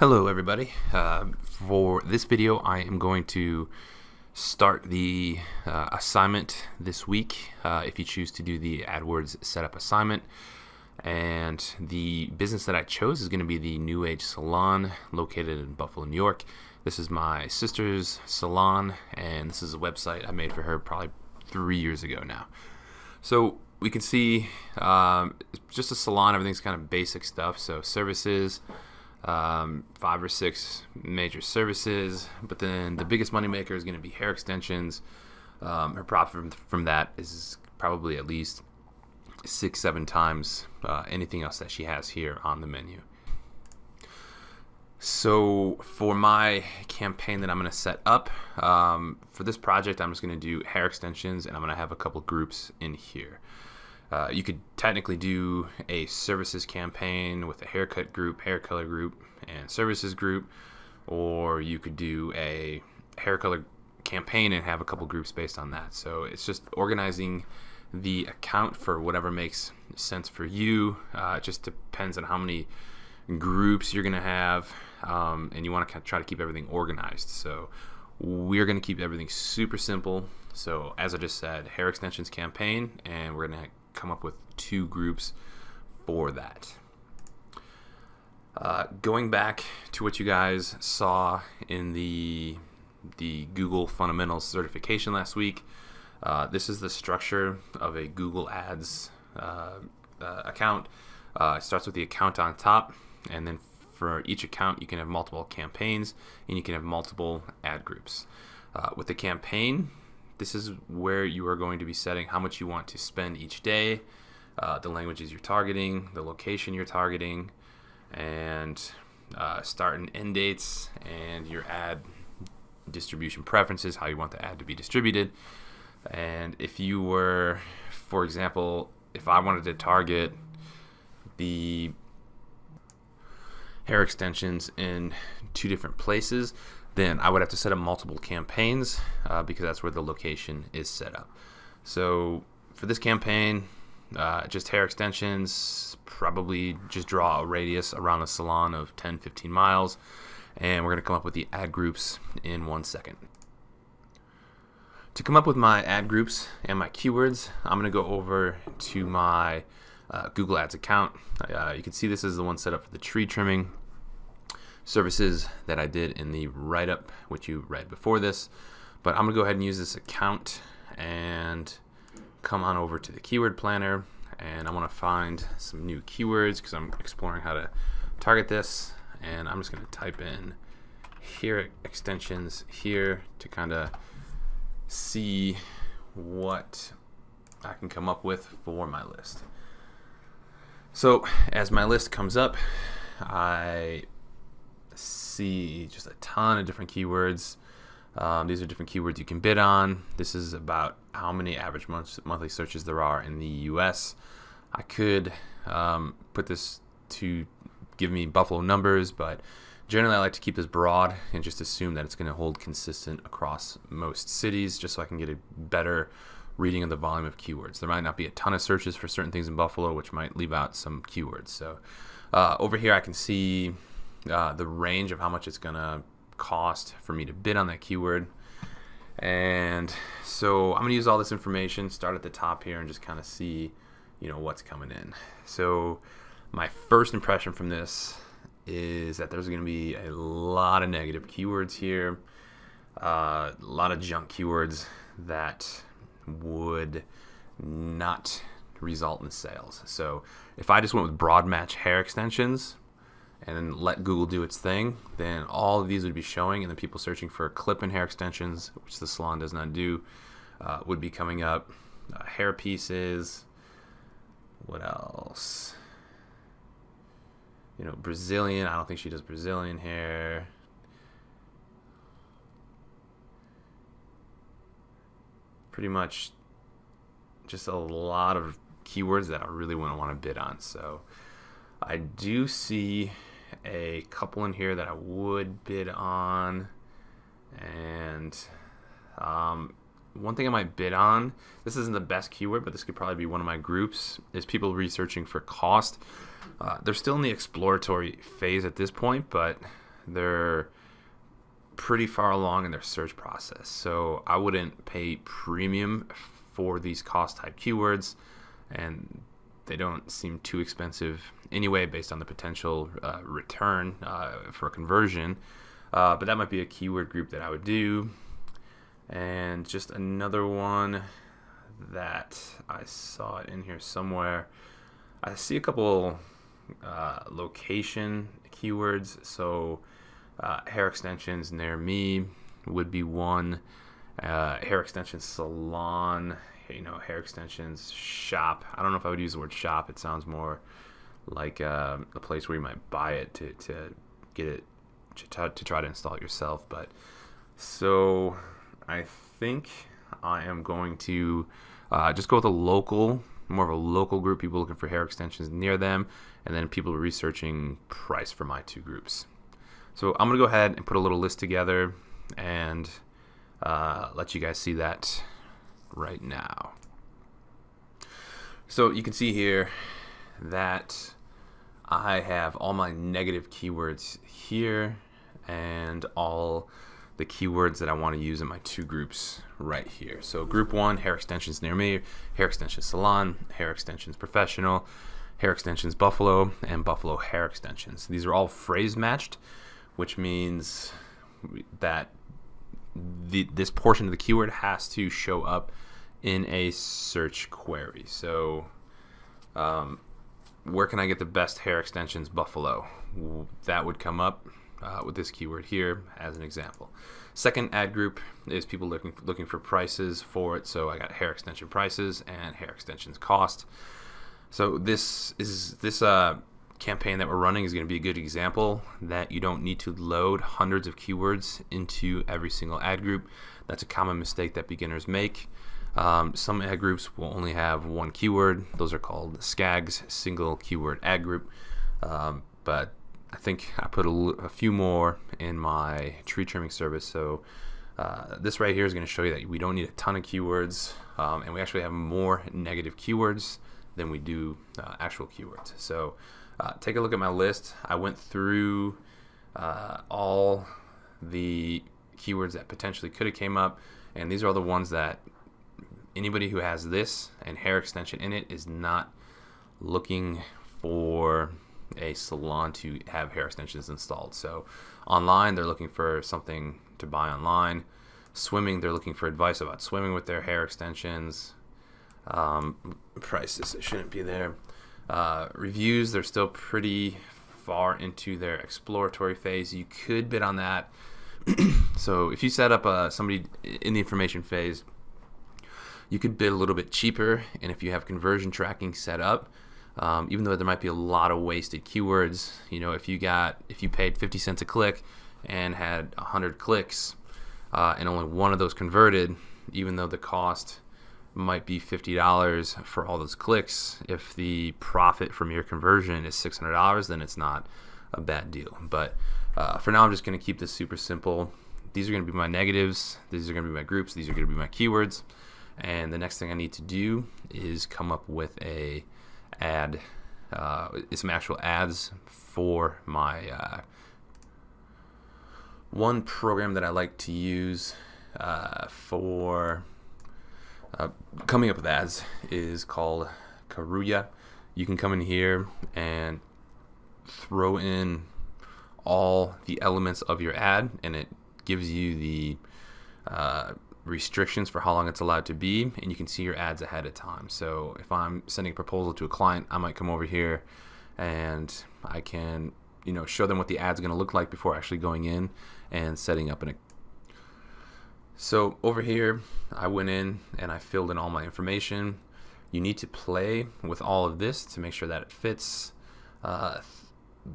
Hello everybody. For this video I am going to start the assignment this week if you choose to do the AdWords setup assignment. And the business that I chose is going to be the New Age Salon located in Buffalo, New York. This is my sister's salon, and this is a website I made for her probably 3 years ago now. So we can see just a salon, everything's kind of basic stuff. So services, 5 or 6 major services, but then the biggest moneymaker is going to be hair extensions. Her profit from that is probably at least 6-7 times anything else that she has here on the menu. So for my campaign that I'm going to set up for this project, I'm just going to do hair extensions, and I'm going to have a couple groups in here. You could technically do a services campaign with a haircut group, hair color group, and services group, or you could do a hair color campaign and have a couple groups based on that. So it's just organizing the account for whatever makes sense for you. It just depends on how many groups you're going to have, and you want to try to keep everything organized. So we're going to keep everything super simple. So as I just said, hair extensions campaign, and we're going to come up with 2 groups for that. Going back to what you guys saw in the Google Fundamentals certification last week, this is the structure of a Google Ads account. It starts with the account on top, and then for each account you can have multiple campaigns and you can have multiple ad groups. With the campaign, this is where you are going to be setting how much you want to spend each day, the languages you're targeting, the location you're targeting, and start and end dates, and your ad distribution preferences, how you want the ad to be distributed. And if you were, for example, if I wanted to target the hair extensions in 2 different places, then I would have to set up multiple campaigns because that's where the location is set up. So for this campaign, just hair extensions, probably just draw a radius around the salon of 10-15 miles, and we're going to come up with the ad groups in 1 second. To come up with my ad groups and my keywords, I'm going to go over to my Google Ads account. You can see this is the one set up for the tree trimming services that I did in the write-up, which you read before this. But I'm going to go ahead and use this account and come on over to the keyword planner, and I want to find some new keywords because I'm exploring how to target this. And I'm just going to type in hair extensions here to kind of see what I can come up with for my list. So as my list comes up, I see just a ton of different keywords. These are different keywords you can bid on. This is about how many average monthly searches there are in the US. I could put this to give me Buffalo numbers, but generally I like to keep this broad and just assume that it's going to hold consistent across most cities, just so I can get a better reading of the volume of keywords. There might not be a ton of searches for certain things in Buffalo, which might leave out some keywords. So over here I can see the range of how much it's going to cost for me to bid on that keyword. And so I'm going to use all this information, start at the top here, and just kind of see, what's coming in. So my first impression from this is that there's going to be a lot of negative keywords here, a lot of junk keywords that would not result in sales. So if I just went with broad match hair extensions and then let Google do its thing, then all of these would be showing, and the people searching for clip-in hair extensions, which the salon does not do, would be coming up. Hair pieces, what else? Brazilian. I don't think she does Brazilian hair. Pretty much just a lot of keywords that I really wouldn't want to bid on. So I do see a couple in here that I would bid on, and one thing I might bid on, this isn't the best keyword, but this could probably be one of my groups, is people researching for cost. They're still in the exploratory phase at this point, but they're pretty far along in their search process. So I wouldn't pay premium for these cost type keywords, and they don't seem too expensive anyway based on the potential return for conversion. But that might be a keyword group that I would do. And just another one that I saw it in here somewhere. I see a couple location keywords. So hair extensions near me would be one. Hair extensions salon, hair extensions shop. I don't know if I would use the word shop. It sounds more like a place where you might buy it to get it to try to install it yourself. But so I think I am going to just go with more of a local group, people looking for hair extensions near them, and then people researching price for my two groups. So I'm going to go ahead and put a little list together and let you guys see that right now. So you can see here that I have all my negative keywords here and all the keywords that I want to use in my two groups right here. So group 1, hair extensions near me, hair extensions salon, hair extensions professional, hair extensions buffalo, and buffalo hair extensions. These are all phrase matched, which means that this portion of the keyword has to show up in a search query. So where can I get the best hair extensions buffalo? That would come up with this keyword here as an example. Second ad group is people looking for prices for it. So I got hair extension prices and hair extensions cost. So this campaign that we're running is going to be a good example that you don't need to load hundreds of keywords into every single ad group. That's a common mistake that beginners make. Some ad groups will only have one keyword. Those are called SKAGs, single keyword ad group. But I think I put a few more in my tree trimming service. So this right here is going to show you that we don't need a ton of keywords, and we actually have more negative keywords than we do actual keywords. So take a look at my list. I went through all the keywords that potentially could have came up, and these are all the ones that anybody who has this and hair extension in it is not looking for a salon to have hair extensions installed. So online, they're looking for something to buy online. Swimming, they're looking for advice about swimming with their hair extensions. Prices, it shouldn't be there. Reviews, they're still pretty far into their exploratory phase. You could bid on that. So if you set up somebody in the information phase, you could bid a little bit cheaper. And if you have conversion tracking set up, even though there might be a lot of wasted keywords, if you paid 50 cents a click and had 100 clicks and only one of those converted, even though the cost might be $50 for all those clicks, if the profit from your conversion is $600, then it's not a bad deal. But for now, I'm just going to keep this super simple. These are going to be my negatives. These are going to be my groups. These are going to be my keywords. And the next thing I need to do is come up with some actual ads for my one program that I like to use for coming up with ads is called Karuya. You can come in here and throw in all the elements of your ad, and it gives you the restrictions for how long it's allowed to be, and you can see your ads ahead of time. So if I'm sending a proposal to a client, I might come over here and I can show them what the ad's going to look like before actually going in and setting up So over here, I went in and I filled in all my information. You need to play with all of this to make sure that it fits.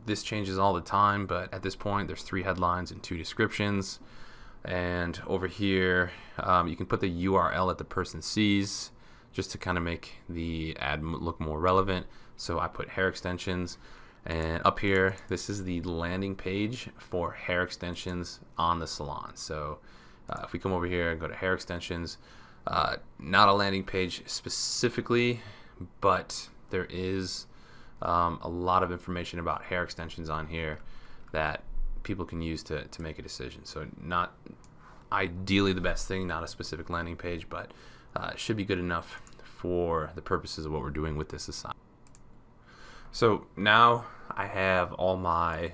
This changes all the time, but at this point, there's 3 headlines and 2 descriptions. And over here, you can put the URL that the person sees just to kind of make the ad look more relevant. So I put hair extensions. And up here, this is the landing page for hair extensions on the salon. So if we come over here and go to hair extensions, not a landing page specifically, but there is a lot of information about hair extensions on here that people can use to make a decision. So not ideally the best thing, not a specific landing page, but it should be good enough for the purposes of what we're doing with this assignment. So now I have all my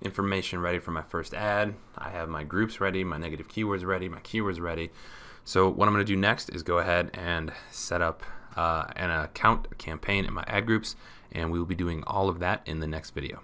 information ready for my first ad. I have my groups ready, my negative keywords ready, my keywords ready. So what I'm going to do next is go ahead and set up an account, a campaign in my ad groups, and we will be doing all of that in the next video.